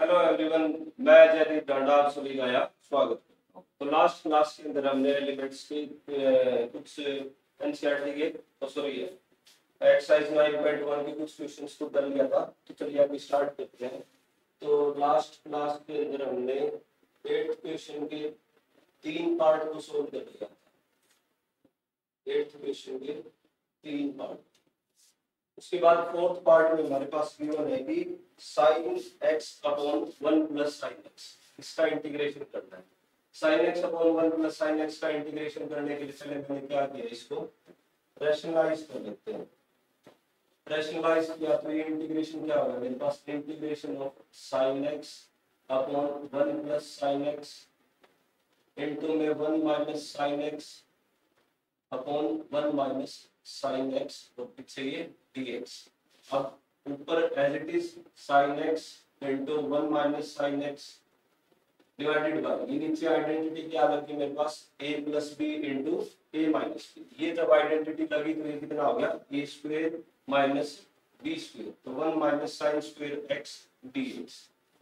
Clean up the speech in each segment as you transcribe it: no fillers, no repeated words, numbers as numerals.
Hello everyone, मैं जयदीप डांडा आप सभी का यहाँ स्वागत है। तो लास्ट क्लास के अंदर हमने एलिमेंट्स के कुछ एनसीईआरटी के सॉरी एक्सरसाइज 9.1 के कुछ क्वेश्चंस को कर लिया था। तो चलिए अभी स्टार्ट करते हैं। तो लास्ट क्लास के अंदर हमने 8th क्वेश्चन के 3 पार्ट को सोल्व कर लिया था। 8th क्वेश्चन के 3 पार्ट। उसके बाद 4th पार्ट में हमारे पास गिवन है कि sin x upon 1 plus sin x, इसका इंटीग्रेशन करना है। sin x upon 1 plus sin x का इंटीग्रेशन करने के लिए पहले मैंने क्या किया, इसको रैशनलाइज कर लेते हैं। रैशनलाइज किया तो ये इंटीग्रेशन क्या होगा, मेरे पास integration of sin x upon 1 plus sin x into में 1 minus sin x upon 1 minus sin x तो पीछे ये dx। अब ऊपर as it is sin x into 1 minus sin x divided by ये नीचे आइडेंटिटी क्या लगी मेरे पास a plus b into a minus b। ये जब आइडेंटिटी लगी तो ये कितना हो गया a square minus b square, तो 1 minus sin square x dx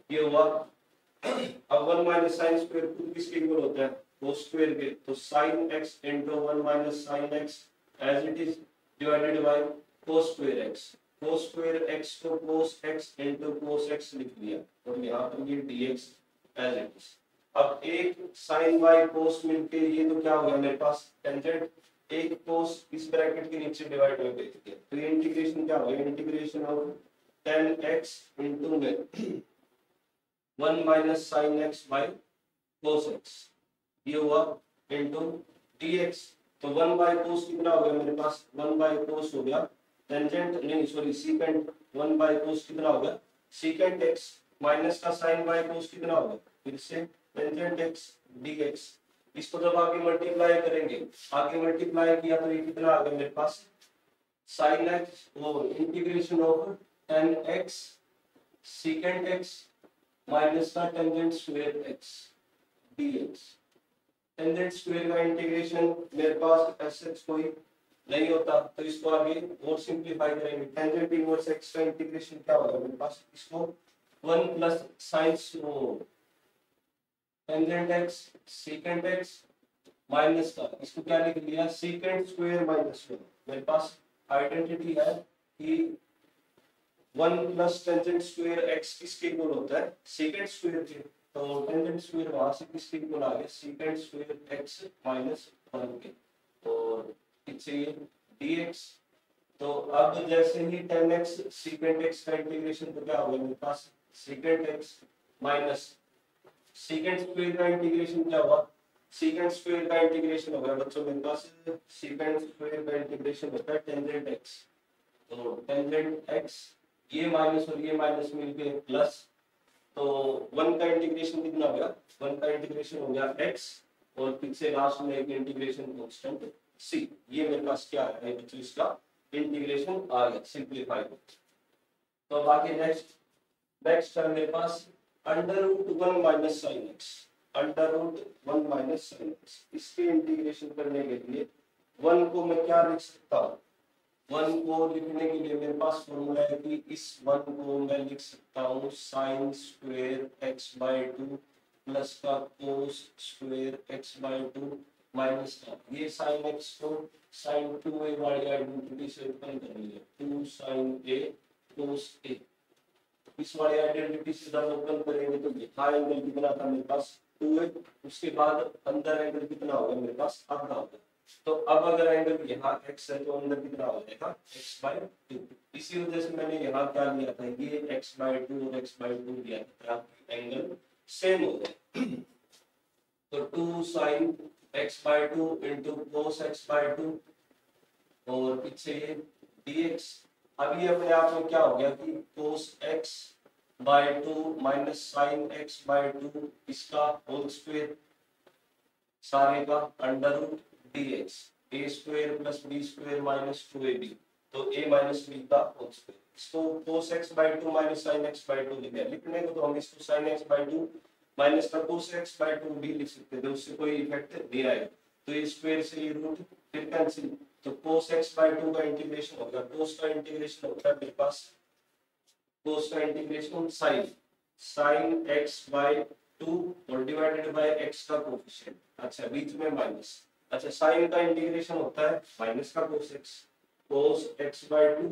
ये हुआ। अब 1 माइनस sin स्क्वायर किसके इक्वल होता है, cos स्क्वायर के, तो sin x into 1 minus sin x as it is divided by cos square x। cos square x को cos x into cos x लिख दिया और यहाँ पर ये dx एज इट इज। अब एक sin y cos मिलके ये तो क्या हो गया मेरे पास टेंजेंट, एक cos इस ब्रैकेट के नीचे डिवाइड हो गया, तो ये इंटीग्रेशन क्या हो गया, integration of tan x into में 1 minus sin x by cos x ये हुआ इनटू dx। तो 1 बाय cos कितना हो गया मेरे पास, 1 बाय cos हो गया टेंजेंट नहीं सॉरी सीकेंट 1 बाय cos कितना हो गया सीकेंट x माइनस का sin बाय cos कितना हो गया फिर से टेंजेंट x dx। इसको जब आगे मल्टीप्लाई करेंगे, आगे मल्टीप्लाई किया तो ये कितना आ गया मेरे पास sin x वो integration of tan x secant x minus का tangent square x dx। Tangent square का इंटीग्रेशन मेरे पास एसएच कोई नहीं होता, तो इसको आगे और सिंपलीफाई करेंगे। टेंजेंट इनवर्स x का इंटीग्रेशन क्या होगा मेरे पास, इसको 1 plus sin tangent x secant x minus का इसको क्या लिख लिया सीकेंट स्क्वायर माइनस 1। मेरे पास आइडेंटिटी है कि 1 प्लस टेंजेंट स्क्वायर x किसके इक्वल होता है सीकेंट स्क्वायर के, तो टेंजेंट स्क्वायर वहां से किसके इक्वल आ गया सीकेंट स्क्वायर x माइनस 1 के और पीछे ये dx। तो अब जैसे ही tan x सीकेंट x का इंटीग्रेशन तो क्या होगा मेरे पास secant x minus secant square का इंटीग्रेशन क्या हुआ सीकेंट स्क्वायर का इंटीग्रेशन होगा बच्चों मेरे पास सीकेंट स्क्वायर का इंटीग्रेशन होता है टेंजेंट x। तो टेंजेंट x ये माइनस और ये माइनस मिलके प्लस, तो 1 का इंटीग्रेशन कितना हो गया 1 का इंटीग्रेशन हो गया x और पीछे लास्ट में एक इंटीग्रेशन कांस्टेंट c। ये मेरे पास क्या है बच्चों इसका इंटीग्रेशन आ गया सिंपलीफाई। तो अब आगे नेक्स्ट है मेरे पास under root 1 minus sine x, under root 1 minus sine x. इसके इंटीग्रेशन करने के लिए 1 को मैं क्या लिख सकता हूँ, 1 को लिखने के लिए मेरे पास फॉर्मूला है कि इस 1 को मैं लिख सकता हूँ sine square x by 2 plus का cos square x by 2 minus का ये साइन x को साइन 2a वाली आइडेंटिटी से उत्पन्न कर लिया 2 साइन a कोस a। इस वाली आइडेंटिटी से जब ओपन करेंगे तो यहाँ एंगल कितना था मेरे पास 2a, उसके बाद अंदर एंगल कितना होगा मेरे पास आधा होगा। तो अब अगर एंगल यहाँ x है तो अंदर कितना हो जाएगा x बाय 2। इसी वजह से मैंने यहाँ क्या लिया था ये x बाय 2 और x बाय 2 लिया था ताकि एंगल सेम हो जाए। तो 2 sine x by 2 into cos x by 2 और पीछे ये dx। अब ये अपने आप में क्या हो गया कि cos x by 2 minus sine x by 2 इसका होल स्क्वायर सारे का अंडर रूट dx a स्क्वायर प्लस b स्क्वायर माइनस 2ab, तो a माइनस b का होल स्क्वायर। इसको cos x by 2 minus sin x by 2 लिखा है, लिखने को तो हम इसको sin x बाय 2 माइनस का cos x बाय 2 भी लिख सकते थे, उससे कोई इफेक्ट नहीं आएगा। तो ये स्क्वायर से ये रूट फिर कैंसिल, तो cos x बाय 2 का इंटीग्रेशन होगा cos का इंटीग्रेशन होता है मेरे पास cos का integration sin sine x by 2 और डिवाइडेड बाय एक्स का कोफिशिएंट। अच्छा बीच में माइनस। अच्छा साइन का इंटीग्रेशन होता है माइनस का cos x, cos x by 2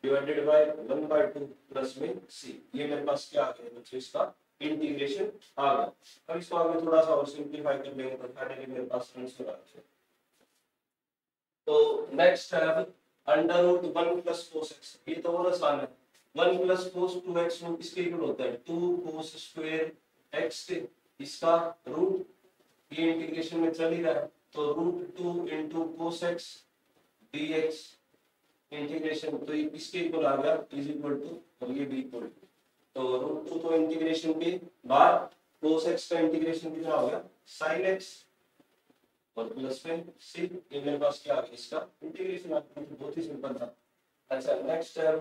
divided by 1 by 2 plus में c। ये मेरे पास क्या आ गया बच्चों, इसका इंटीग्रेशन आ गया। अब इसको आगे थोड़ा सा और सिंपलीफाई कर लेंगे तो फाइनली मेरे पास आंसर आ गया। तो नेक्स्ट है अब under root 1 plus cos x. ये तो और आसान है। 1 प्लस कोस 2x रूट इसके इक्वल होता है 2 कोस स्क्वायर x के, इसका रूट ये इंटीग्रेशन में चल ही रहा है तो root 2 into cos x dx integration, तो ये किसके इक्वल आ गया इज इक्वल टू, और ये भी इक्वल टू, तो रूट 2 तो इंटीग्रेशन के बाद कोस एक्स का इंटीग्रेशन कितना हो गया sin x और प्लस में c। ये मेरे पास क्या आ गया इसका इंटीग्रेशन आ गया, बहुत ही सिंपल था। अच्छा नेक्स्ट है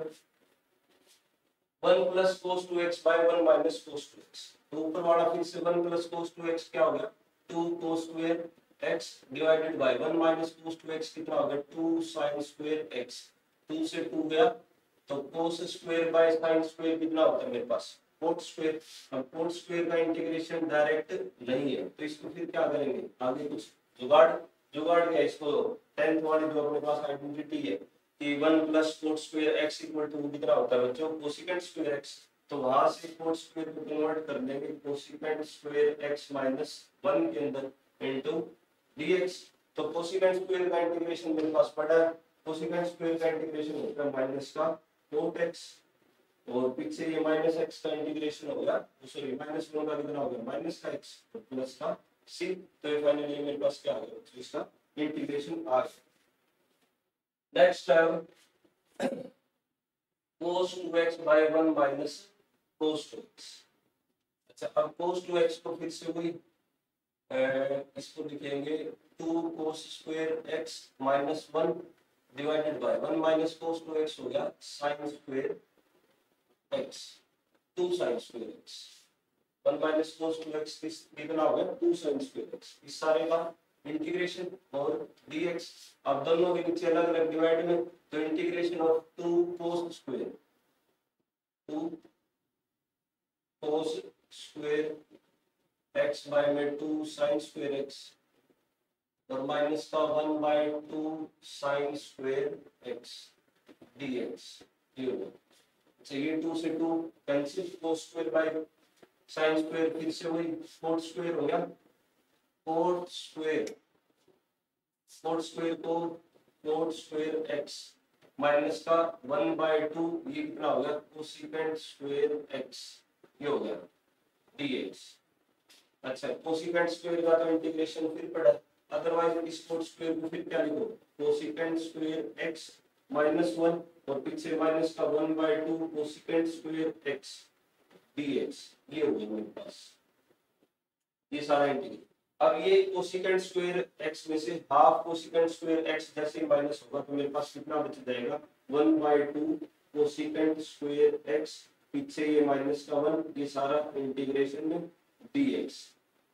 1 plus cos 2x by 1 minus cos 2x। तो ऊपर वाला फिर से 1 प्लस कोस 2x क्या हो गया 2 कोस square x divided by 1 minus cos 2x कितना हो गया 2 sin स्क्वायर x। 2 से 2 गया तो cos square by sin square कितना होता है मेरे पास कोट स्क्वायर। अब कोट स्क्वायर का इंटीग्रेशन डायरेक्ट नहीं है तो इसको फिर क्या करेंगे आगे कुछ जुगाड़। जुगाड़ क्या इसको 10th वाली जो अपने पास आइडेंटिटी है कि 1 plus cot square x equal to कितना होता है बच्चों कोसिकेंट स्क्वायर x। तो वहां से कोट स्क्वायर को कन्वर्ट कर देंगे कोसिकेंट स्क्वायर x माइनस 1 के अंदर इनटू dx। तो कोसिकेंट स्क्वायर का इंटीग्रेशन मेरे पास पड़ा है, कोसिकेंट स्क्वायर का इंटीग्रेशन होता है माइनस का कोट x और पीछे ये माइनस x का इंटीग्रेशन हो गया, सॉरी माइनस 1 का कितना हो गया माइनस का x प्लस का c। तो ये फाइनली मेरे पास क्या आ गया तो इसका इंटीग्रेशन आ गया। नेक्स्ट है cos 2x by 1 minus cos 2x। अच्छा अब cos 2x को फिर से वही इसको लिखेंगे 2 cos square x minus 1 divided by 1 minus cos 2x हो गया sin square x 2 sin square x। 1 minus cos 2x कितना हो गया 2 sin स्क्वायर x। इस सारे का इंटीग्रेशन और dx। अब दोनों के नीचे अलग अलग डिवाइड में तो integration of 2 cos square 2 cos square x by में 2 sin स्क्वायर x और माइनस का 1 by 2 sin square x dx। ये 2 से 2 cancel cos square by sin square फिर से वही cot स्क्वायर हो गया cot स्क्वायर को cot स्क्वायर x माइनस का 1 बाय 2 ये कितना हो गया कोसिकेंट स्क्वायर x ये हो गया dx। अच्छा कोसिकेंट स्क्वायर का तो इंटीग्रेशन फिर पड़ा, अदरवाइज इस cot स्क्वायर को फिर क्या लिखो कोसिकेंट स्क्वायर x माइनस 1 और पीछे माइनस का 1 by 2 cosecant square x dx। ये हो गया मेरे पास ये सारा इंटीग्रेशन। अब ये कोसिकेंट स्क्वायर x में से हाफ कोसिकेंट स्क्वायर x जैसे माइनस होगा तो मेरे पास कितना बच जाएगा 1 बाय 2 कोसिकेंट स्क्वायर x पीछे ये माइनस का 1 ये सारा इंटीग्रेशन में dx।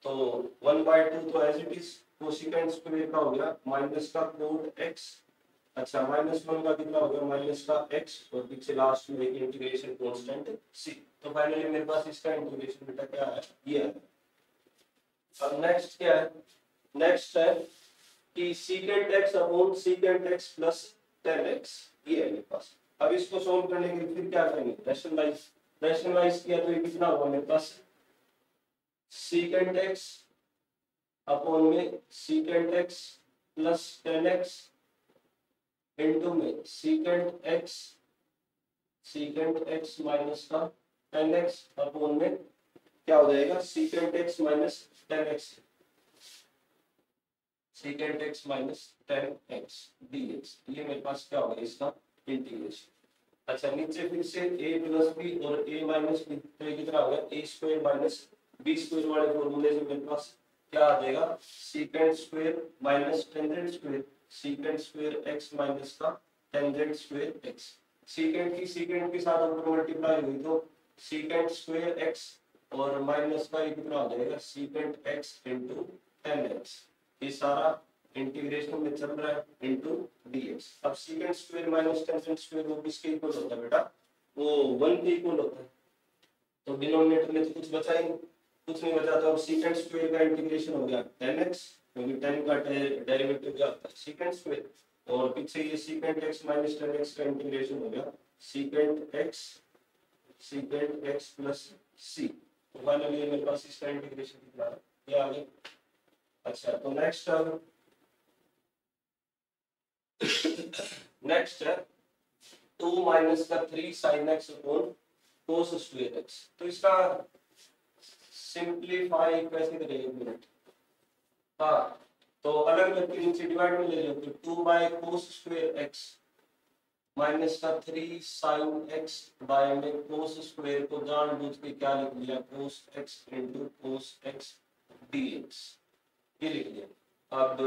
तो 1 बाय 2 तो as it is cosecant square का हो गया माइनस का कोट x। अच्छा माइनस 1 का कितना हो गया माइनस का x और पीछे लास्ट में इंटीग्रेशन कांस्टेंट c। तो फाइनली मेरे पास इसका इंटीग्रेशन बेटा क्या है ये है। अब नेक्स्ट क्या है नेक्स्ट है कि secant x upon secant x plus 10x ये है मेरे पास। अब इसको सॉल्व करने के लिए फिर क्या करेंगे रैशनलाइज किया तो ये कितना होगा मेरे पास secant x अपॉन में secant x plus 10x into में secant x माइनस का 10x अपॉन में क्या हो जाएगा secant x minus 10x secant x minus 10x dx। ये मेरे पास क्या होगा इसका इंटीग्रेशन। अच्छा नीचे फिर से a प्लस b और a माइनस b तो ये कितना होगा a square minus b square वाले फॉर्मूले से मेरे पास क्या आ जाएगा secant square minus tangent square secant square x minus का टेंजेंट स्क्वायर x। secant के साथ अगर मल्टीप्लाई हुई तो secant स्क्वायर x और माइनस का ये कितना हो जाएगा secant x इंटू 10x। ये सारा इंटीग्रेशन में चल रहा है इंटू dx। अब secant square minus tangent square वो किसके इक्वल होता है बेटा वो 1 के इक्वल होता है तो डिनोमिनेटर में तो कुछ बचा ही नहीं, कुछ नहीं बचा, तो अब सीकेंट स्क्वायर का इंटीग्रेशन हो गया 10x, क्योंकि 10 का डेरिवेटिव क्या होता है सीकेंट स्क्वायर, और पीछे ये सीकेंट x माइनस 10x का इंटीग्रेशन हो गया सीकेंट x प्लस c। तो फाइनली मेरे पास इसका इंटीग्रेशन कितना है, ये आ गया। अच्छा तो नेक्स्ट है 2 माइनस का 3 sine x upon cos square x. तो इसका सिंपलीफाई कैसे करेंगे मिनट, हाँ तो अलग करके नीचे डिवाइड में ले लो, तो 2 bye cos square x minus का 3 साइन एक्स बाय में कोस स्क्वायर को जानबूझ के क्या लिख लिया cos x into cos x dx, ये लिख लिया। अब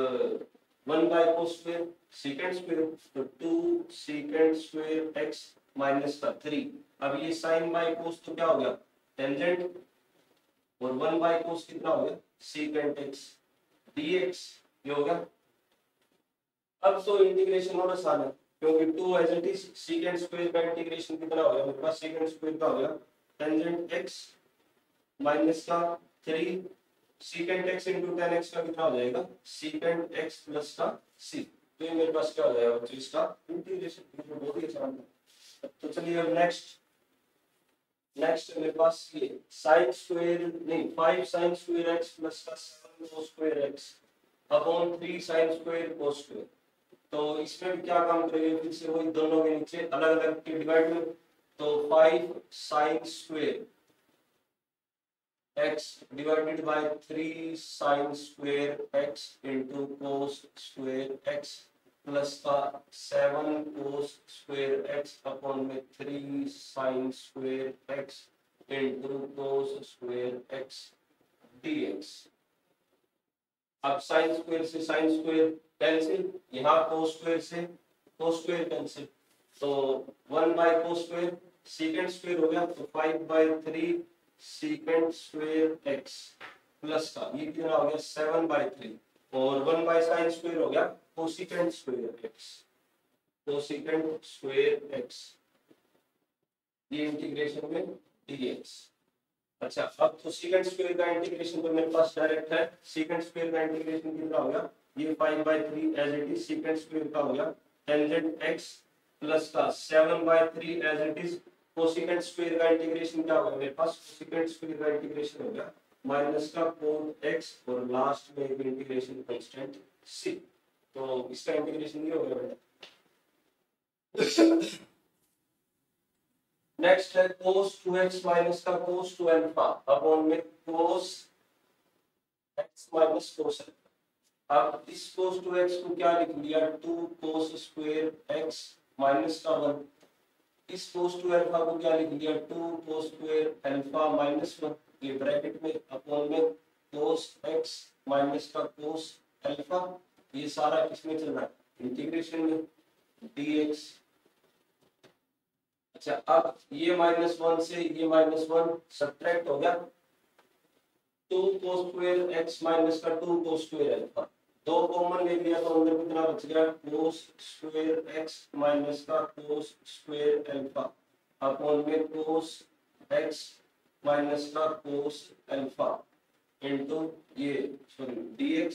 1 by cos square secant square, तो 2 सीकेंट स्क्वायर एक्स माइनस का 3, अब ये साइन बाय कोस तो क्या हो गया टेंजेंट, और 1 बाय कोस कितना हो गया सीकेंट एक्स डीएक्स, ये हो गया। अब तो इंटीग्रेशन और आसान है, क्योंकि 2 as it is secant square का इंटीग्रेशन कितना हो गया मेरे पास सीकेंट स्क्वायर का हो गया टेंजेंट एक्स माइनस का 3 secant x into ten x का कितना हो जाएगा सीकेंट x प्लस का c, तो ये मेरे पास क्या हो जाएगा तो इसका इंटीग्रेशन बहुत ही आसान है। तो चलिए अब नेक्स्ट मेरे पास ये साइन स्क्वायर नहीं 5 साइन स्क्वायर x प्लस का 7 cos square x upon 3 sine square cos square. तो इसमें भी क्या काम करेंगे, फिर से वही दोनों के नीचे अलग अलग के डिवाइड में, तो 5 sign square x divided by 3 sin square x into cos square x plus का 7 cos square x upon में 3 sin square x into cos square x dx। अब sin square से sin square कैंसिल, यहाँ cos square से cos square cancel, तो 1 by cos square secant square हो गया, तो 5 by 3 secant square x plus का ये कितना हो गया 7 बाय 3, और 1 बाय साइन स्क्वायर हो गया cosecant square x, cosecant square x, ये इंटीग्रेशन में dx। अच्छा अब तो सीकेंट स्क्वायर का इंटीग्रेशन तो मेरे पास डायरेक्ट है, सीकेंट स्क्वायर का इंटीग्रेशन कितना हो गया ये 5 by 3 as it is secant square का हो गया टेंजेंट x प्लस का 7 by 3 as it is cosecant square का इंटीग्रेशन क्या होगा मेरे पास कोसिकेंट स्क्वायर का इंटीग्रेशन हो गया माइनस का कोट x और लास्ट में एक इंटीग्रेशन कांस्टेंट c, तो इसका इंटीग्रेशन ये हो गया बेटा। नेक्स्ट है cos 2x माइनस का cos 2 अल्फा अपॉन में cos x minus cos alpha. अब इस cos 2x को क्या लिख लिया 2 cos स्क्वायर x माइनस का 1, इस cos 2 अल्फा को क्या लिख लिया 2 cos स्क्वायर अल्फा माइनस 1, ये ब्रैकेट में अपॉन में cos x माइनस का cos अल्फा, ये सारा किसमें चल रहा है इंटीग्रेशन में dx। अच्छा अब ये -1 से ये -1 सब्ट्रैक्ट हो गया, 2 cos स्क्वायर x माइनस का 2 cos स्क्वायर अल्फा, दो कॉमन ले लिया तो अंदर कितना बच गया cos स्क्वायर x माइनस का cos स्क्वायर अल्फा अपॉन में cos x माइनस का cos अल्फा इनटू ये सॉरी dx।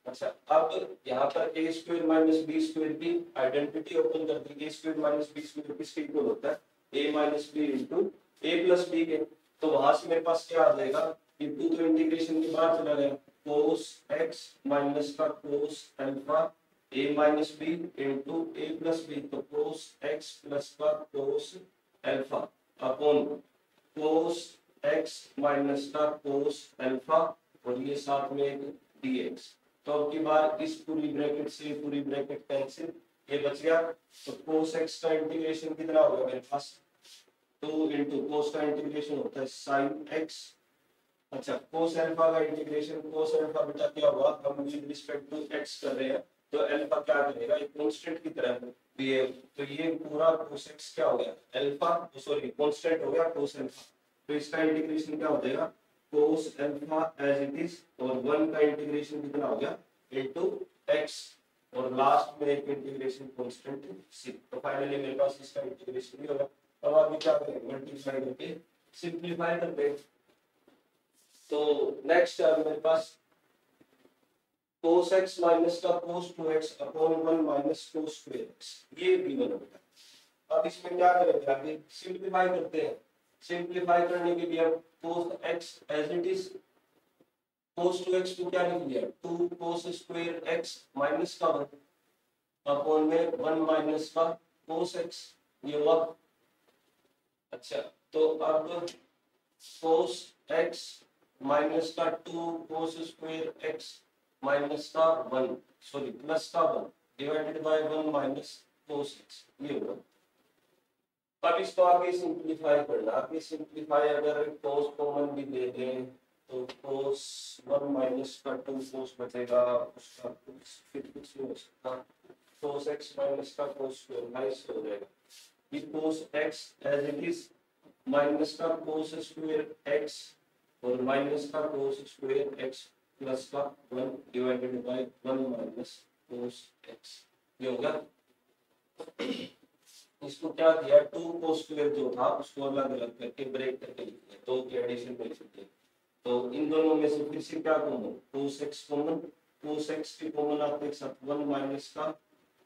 अच्छा अब यहाँ पर a square minus b square की आइडेंटिटी ओपन कर दी, a square minus b square किसके इक्वल होता है a minus b into a plus b के, तो वहां से मेरे पास क्या आ जाएगा ये 2 तो इंटीग्रेशन के बाहर चला गया cos x माइनस का cos alpha a minus b into a plus b, तो cos x प्लस का cos alpha upon cos x minus का cos अल्फा और ये साथ में एक dx। तो अब की बार इस पूरी ब्रैकेट से पूरी ब्रैकेट कैंसिल, ये बच गया, तो cos x का इंटीग्रेशन कितना होगा मेरे पास 2 इनटू cos का इंटीग्रेशन होता है sin x। अच्छा cos अल्फा का इंटीग्रेशन cos अल्फा बेटा क्या हुआ हम विद रिस्पेक्ट टू x कर रहे हैं, तो अल्फा क्या करेगा एक कांस्टेंट की तरह बिहेव, तो ये पूरा cos x क्या हो गया अल्फा सॉरी कांस्टेंट हो गया cos अल्फा, तो इसका इंटीग्रेशन क्या हो जाएगा cos alpha as it is, और 1 का इंटीग्रेशन कितना हो गया इनटू x, और लास्ट में एक इंटीग्रेशन कांस्टेंट c, तो फाइनली मेरे पास इसका इंटीग्रेशन भी होगा। अब आगे क्या करेंगे मल्टीप्लाई करके सिंप्लीफाई करते हैं। तो नेक्स्ट है मेरे पास cos x माइनस का cos 2x upon 1 minus cos square x, ये गिवन होगा। अब इसमें क्या करेंगे आगे, सिंप्लीफाई करते हैं। सिंप्लीफाई करने के लिए अब cos x as it is, cos 2x को क्या लिख लिया 2 cos square x माइनस का 1 अपॉन में 1 माइनस का cos x, ये हुआ। अच्छा तो अब cos x माइनस का 2 cos square x माइनस का 1 सॉरी प्लस का 1 divided by 1 minus cos x, ये हुआ। अब इसको आगे सिंप्लीफाई करना। आगे सिंप्लीफाई अगर cos कॉमन भी ले दें तो cos 1 माइनस का 2 cos बचेगा, उसका फिर कुछ नहीं हो सकता, cos x माइनस का cos स्क्वायर नाइस हो जाएगा। ये cos x as it is minus का cos स्क्वायर x और माइनस का cos स्क्वायर x प्लस का 1 divided by 1 minus cos x, ये होगा। इसको क्या किया 2 cos स्क्वायर जो था उसको अलग अलग करके ब्रेक करके लिख दिया, तो की एडिशन कर सकते हैं। तो इन दोनों में से फिर से क्या common cos x common, cos x की कॉमन आते एक साथ 1 माइनस का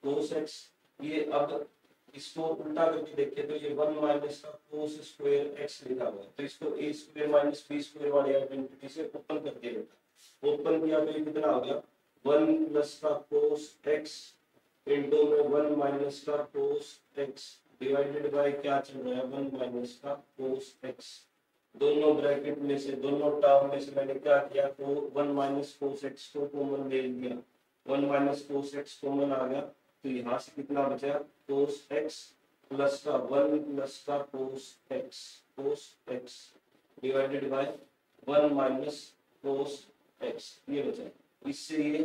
cos x, ये अब इसको उल्टा करके देखें तो ये 1 माइनस का cos स्क्वायर x लिखा हुआ है, तो इसको a square minus b square वाली आइडेंटिटी से ओपन कर दिया बेटा। ओपन किया तो ये कितना हो गया 1 प्लस का cos x इनटू में 1 माइनस का cos x डिवाइडेड बाय क्या चल रहा है 1 माइनस का cos x। दोनों ब्रैकेट में से दोनों टर्म में से मैंने क्या किया तो 1 माइनस cos x को कॉमन ले लिया, 1 माइनस cos x कॉमन आ गया, तो यहाँ से कितना बचा cos x प्लस का 1 प्लस का cos x divided by 1 minus cos x, ये बचा। इससे ये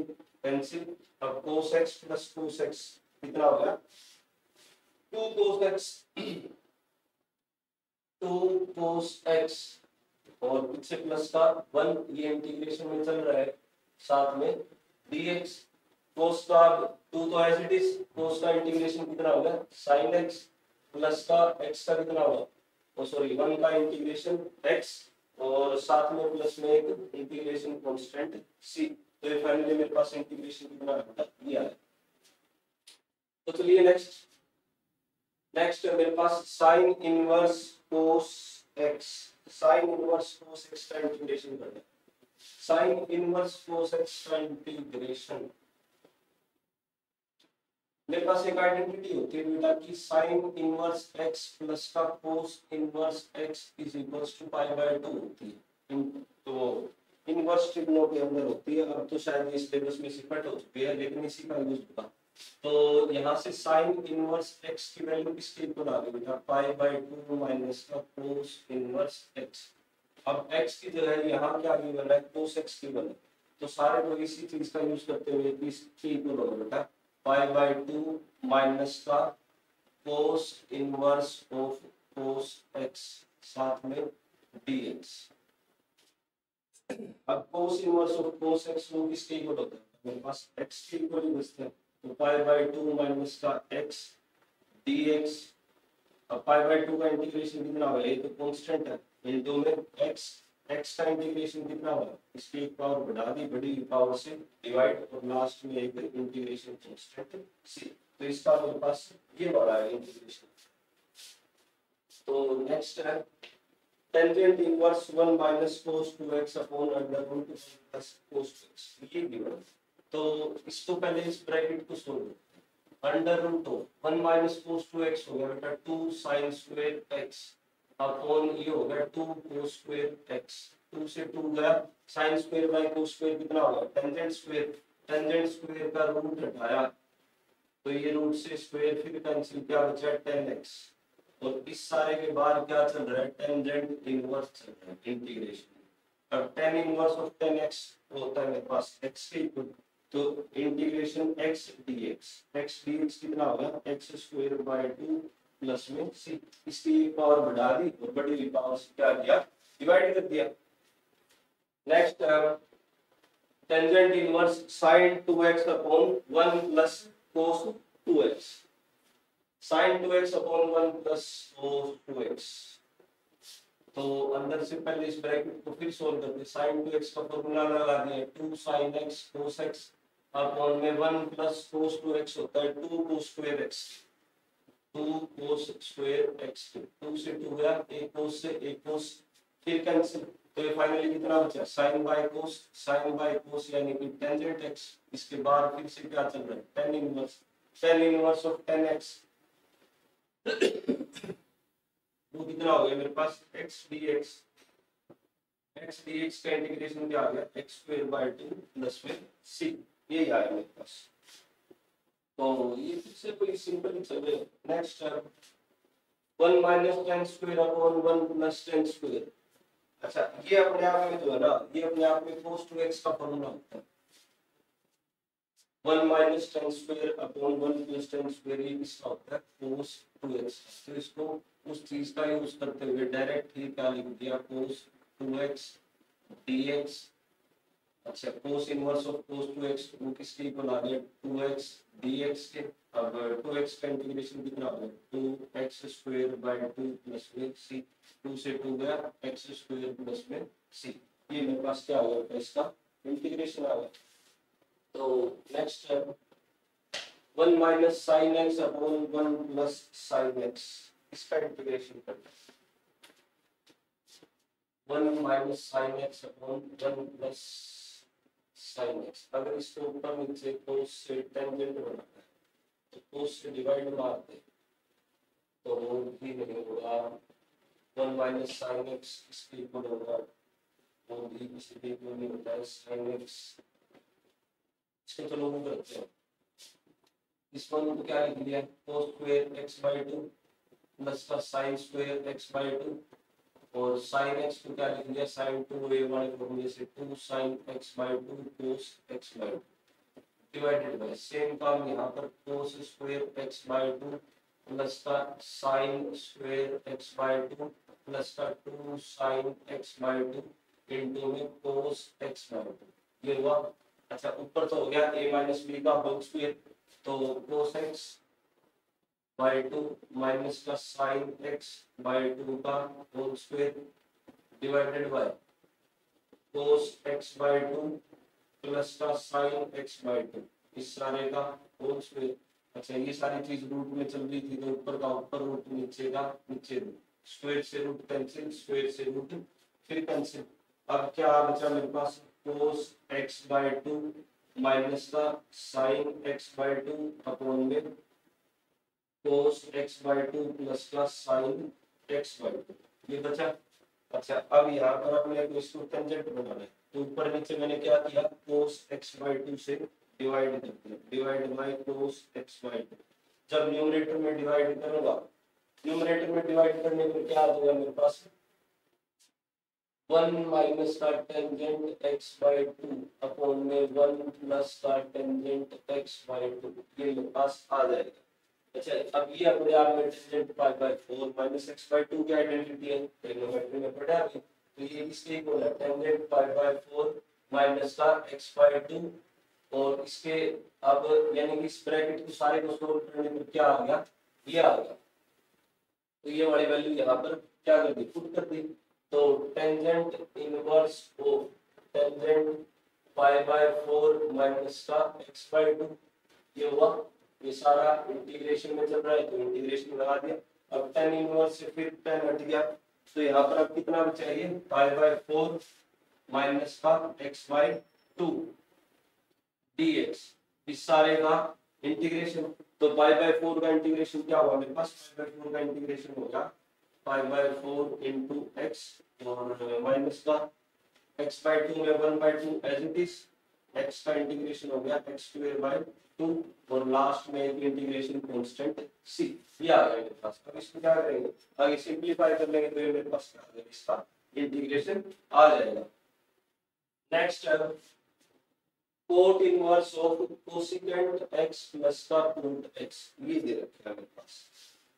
कैंसिल। अब cos x plus cos x कितना हो गया 2 cos x 2 cos x और पीछे प्लस का 1, ये इंटीग्रेशन में चल रहा है, साथ में dx cos का 2 तो एज इट इज, cos का इंटीग्रेशन कितना होगा sin x प्लस का x का कितना होगा ओ सॉरी 1 का इंटीग्रेशन x और साथ में प्लस में एक इंटीग्रेशन कांस्टेंट c, तो ये फाइनली मेरे पास इंटीग्रेशन कितना आता है ये आया। तो चलिए नेक्स्ट मेरे पास sin inverse cos x, sin inverse cos x का इंटीग्रेशन करना है। sin इनवर्स cos x का इंटीग्रेशन, मेरे पास एक आइडेंटिटी होती है बेटा कि sin इनवर्स x प्लस का cos inverse x is equals to pi by 2 होती है। तो इनवर्स ट्रिग्नो के अंदर होती है, अब तो शायद ये सिलेबस में सिफट हो चुकी है लेकिन इसी का यूज होगा। तो यहाँ से sin इनवर्स x की वैल्यू किसके इक्वल आ गई बेटा पाई बाय 2 माइनस का cos इनवर्स x। अब x की जगह यहाँ क्या गिवन है cos x की गिवन है, तो सारे लोग इसी चीज का यूज करते हुए इसके इक्वल होगा बेटा पाई बाय 2 माइनस का cos inverse of cos x साथ में dx। अब cos inverse of cos x वो किसके इक्वल होता है, मेरे पास x के इक्वल ही बचते हैं, तो पाई बाय 2 माइनस का x dx। अब पाई बाय 2 का इंटीग्रेशन कितना होगा, ये तो कांस्टेंट है, इनटू में x का इंटीग्रेशन कितना होगा इसकी एक पावर बढ़ा दी, बड़ी पावर से डिवाइड और लास्ट में एक इंटीग्रेशन कांस्टेंट c, तो इसका मेरे पास ये वाला है इंटीग्रेशन। तो नेक्स्ट है tangent inverse 1 minus cos 2x upon under root plus cos 2x, ये गिवन। तो इसको पहले इस ब्रैकेट को सोल्व करो, under root 1 minus cos 2x हो गया बेटा 2 sin स्क्वायर x अपॉन ये हो गया 2 cos स्क्वायर x, 2 से 2 गया sin square by cos square कितना होगा टेंजेंट स्क्वायर का रूट हटाया तो ये रूट से स्क्वायर फिर कैंसिल, क्या बचा 10x, और इस सारे के बाद क्या चल रहा है टेंजेंट इनवर्स चल रहा है इंटीग्रेशन। अब tan इनवर्स ऑफ 10x होता है मेरे पास x के इक्वल, तो इंटीग्रेशन x dx कितना होगा x स्क्वायर बाय 2 प्लस में c, इसकी पावर बढ़ा दी और बड़ी पावर से क्या किया डिवाइड कर दिया। Next tangent inverse sin 2x upon 1 plus cos 2x, sin 2x upon 1 plus cos 2x, तो अंदर से पहले इस ब्रैकेट को फिर सोल्व करते, sin 2x का फॉर्मूला लगा दिया 2 sin x cos x upon में 1 प्लस cos 2x होता है 2 cos square x, 2 cos square x, 2 से 2 गया, एक cos से एक cos, फिर कैंसिल, तो ये फाइनली कितना बचा sin by cos यानी कि टेंजेंट x, इसके बाद फिर से क्या चल रहा है tan inverse of tan x, वो कितना हो गया मेरे पास x dx का इंटीग्रेशन क्या आ गया x स्क्वायर बाय 2 प्लस में c, ये आया मेरे पास। तो ये फिर से कोई सिंपल चल रहा है। Next 1 minus tan square upon 1 plus tan square, अच्छा ये अपने आप में जो है ना, ये अपने आप में cos 2x का फॉर्मूला होता है 1 minus tan square upon 1 plus tan square, ये किसका होता है cos 2x। तो इसको उस चीज का यूज करते हुए डायरेक्ट ही क्या लिख दिया cos 2x dx, अच्छा cos inverse of cos 2x वो किसके इक्वल आ गया 2x dx के, अब 2x का इंटीग्रेशन कितना हो गया 2x स्क्वायर बाय 2 प्लस में c, 2 से 2 गया x स्क्वायर प्लस में c, ये मेरे पास क्या आ गया इसका इंटीग्रेशन आ गया। तो नेक्स्ट है 1 minus sin x upon 1 plus sin x, इसका इंटीग्रेशन करना 1 minus sin x upon 1 plus sin x, अगर इसको ऊपर नीचे cos से टेंजेंट बनाना है तो cos से डिवाइड मार दे तो भी नहीं होगा, 1 माइनस sin x इसके इक्वल होगा, वो भी इसके इक्वल नहीं होता है sin x, इसको चलो वो करते हैं, इस वन को क्या लिख दिया cos square x by 2 plus का sin स्क्वायर x बाय 2, और sin x को क्या लिख दिया sin 2a1 फॉर्मूले से 2 sin x by 2 cos x by 2 divided by, same काम यहाँ पर cos square x by 2 plus का sin square x by 2 plus का 2 sin x बाय 2 इनटू में cos x बाय 2, ये हुआ। अच्छा ऊपर तो हो गया a माइनस b का होल स्क्वायर, तो cos x बाय 2 माइनस का sin x बाय 2 का whole square divided by cos x by 2 plus का sin x बाय 2, इस सारे का होल स्क्वायर। अच्छा ये सारी चीज रूट में चल रही थी तो ऊपर का ऊपर रूट, नीचे का नीचे रूट, स्क्वायर से रूट कैंसिल, स्क्वायर से रूट फिर कैंसिल, अब क्या बचा मेरे पास cos x बाय 2 माइनस का sin x बाय 2 अपॉन में cos x बाय 2 प्लस का sin x बाय 2, ये बचा। अच्छा अब यहाँ पर अपने को इसको टेंजेंट बनाना है, तो ऊपर नीचे मैंने क्या किया cos x बाय 2 से डिवाइड कर दिया, divide by cos x by 2, जब न्यूमरेटर में डिवाइड करूंगा, न्यूमरेटर में डिवाइड करने पर क्या आ जाएगा मेरे पास 1 माइनस का टेंजेंट x बाय 2 अपॉन में 1 प्लस का टेंजेंट x बाय 2, ये मेरे पास आ जाएगा। अच्छा अब ये अपने आप में tangent pi by 4 minus x by 2 की आइडेंटिटी है, ट्रिग्नोमेट्री में पढ़ा अभी, तो ये इसके इक्वल है टेंजेंट पाई बाय 4 माइनस का x बाय 2, और इसके अब यानी कि इस ब्रैकेट को सारे को सोल्व करने पर क्या आ गया ये आ गया, तो ये वाली वैल्यू यहाँ पर क्या कर दी पुट कर दी, तो tangent inverse of tangent pi by 4 minus का x बाय 2, ये हुआ, ये सारा इंटीग्रेशन में चल रहा है तो इंटीग्रेशन लगा दिया। अब tan इनवर्स से फिर tan हट गया, तो यहाँ पर अब कितना चाहिए पाई बाय 4 माइनस का x बाय 2 dx, इस सारे का इंटीग्रेशन, तो पाई बाय 4 का इंटीग्रेशन क्या हुआ मेरे पास, पाई बाय 4 का इंटीग्रेशन होगा पाई बाय 4 इनटू x और माइनस का x बाय 2 में 1 by 2 as it is, x का इंटीग्रेशन हो गया x स्क्वायर बाय 2 और लास्ट में एक इंटीग्रेशन कांस्टेंट c, ये आ गया मेरे पास। अब इसको क्या करेंगे आगे सिंपलीफाई कर लेंगे तो ये मेरे पास क्या आ जाएगा इसका इंटीग्रेशन आ जाएगा। नेक्स्ट है coat inverse of cosecant x plus का रूट x, ये दे रखा है मेरे पास।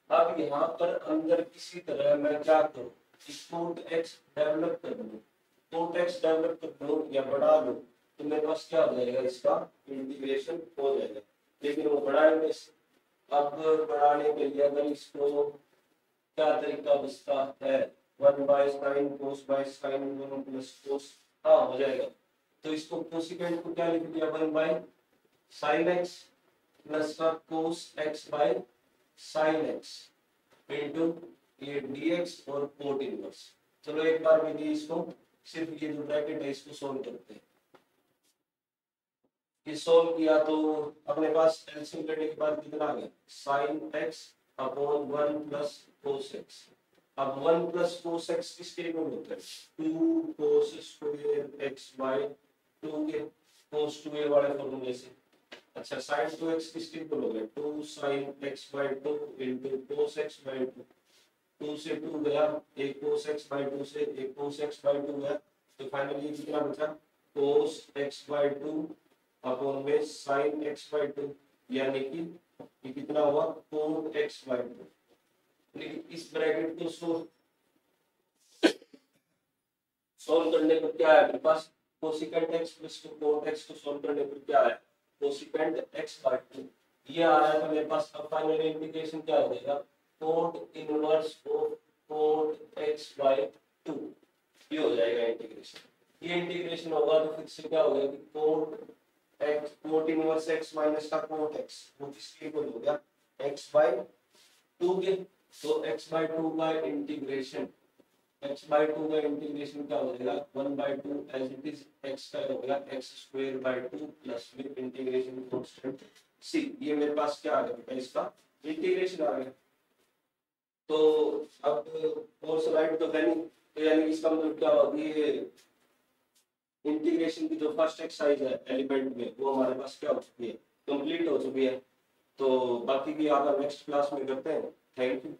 अब यहाँ पर अंदर किसी तरह मैं क्या करूँ कोट x डेवलप कर लूँ, कोट x डेवलप कर लूँ या बढ़ा लूँ तो मेरे पास क्या हो जाएगा इसका इंटीग्रेशन हो जाएगा, लेकिन वो बढ़ाएंगे। अब बढ़ाने के लिए अगर इसको क्या तरीका बचता है, 1 by sine cos by sine 1 plus कोस, हाँ हो जाएगा। तो इसको कोसिकेंट को क्या लिख दिया 1 बाय साइन एक्स प्लस का cos x by sine x into ये dx और कोट इनवर्स। चलो एक बार में दी इसको, सिर्फ ये जो ब्रैकेट है इसको सोल्व करते हैं। ये सोल्व किया तो अपने पास एलसीएम लेने के बाद कितना आ गया sine x upon 1 plus cos x. अब 1 प्लस कोस एक्स किसके इक्वल होता है 2 कोस स्क्वायर एक्स बाय 2 के कोस 2a वाले फॉर्मूले से। अच्छा साइन 2x किसके इक्वल हो गया 2 sine x by 2 into cos x by 2। 2 से 2 गया, एक कोस x बाय 2 से एक कोस x बाय 2 गया, तो फाइनली कितना बचा कोस x बाय 2 अपॉन में साइन x बाय 2, यानी कि ये कितना हुआ कोट x बाय 2। लेकिन इस ब्रैकेट को सोल्व करने पर क्या है मेरे पास cosecant x plus cot x को सोल्व करने पर क्या है कोसिकेंट x बाय 2 ये आ रहा है। तो मेरे पास अब फाइनल इंटीग्रेशन क्या हो जाएगा cot inverse of cot x by 2, ये हो जाएगा इंटीग्रेशन। ये इंटीग्रेशन होगा तो फिर से क्या हो गया कि कोट इनवर्स x माइनस का कोट x वो किसके इक्वल हो गया x बाय 2 के। तो x बाय 2 का इंटीग्रेशन x बाय 2 का इंटीग्रेशन क्या हो जाएगा 1 by 2 as it is x का हो गया x स्क्वायर बाय 2 प्लस में इंटीग्रेशन कांस्टेंट c। ये मेरे पास क्या आ गया इसका इंटीग्रेशन आ गया। तो अब फोर्स राइट तो है नहीं, तो यानी इसका मतलब क्या होगा ये इंटीग्रेशन की जो फर्स्ट एक्सरसाइज है एलिमेंट में वो हमारे पास क्या हो चुकी है कंप्लीट हो चुकी है। तो बाकी की आप नेक्स्ट क्लास में करते हैं। Thank you.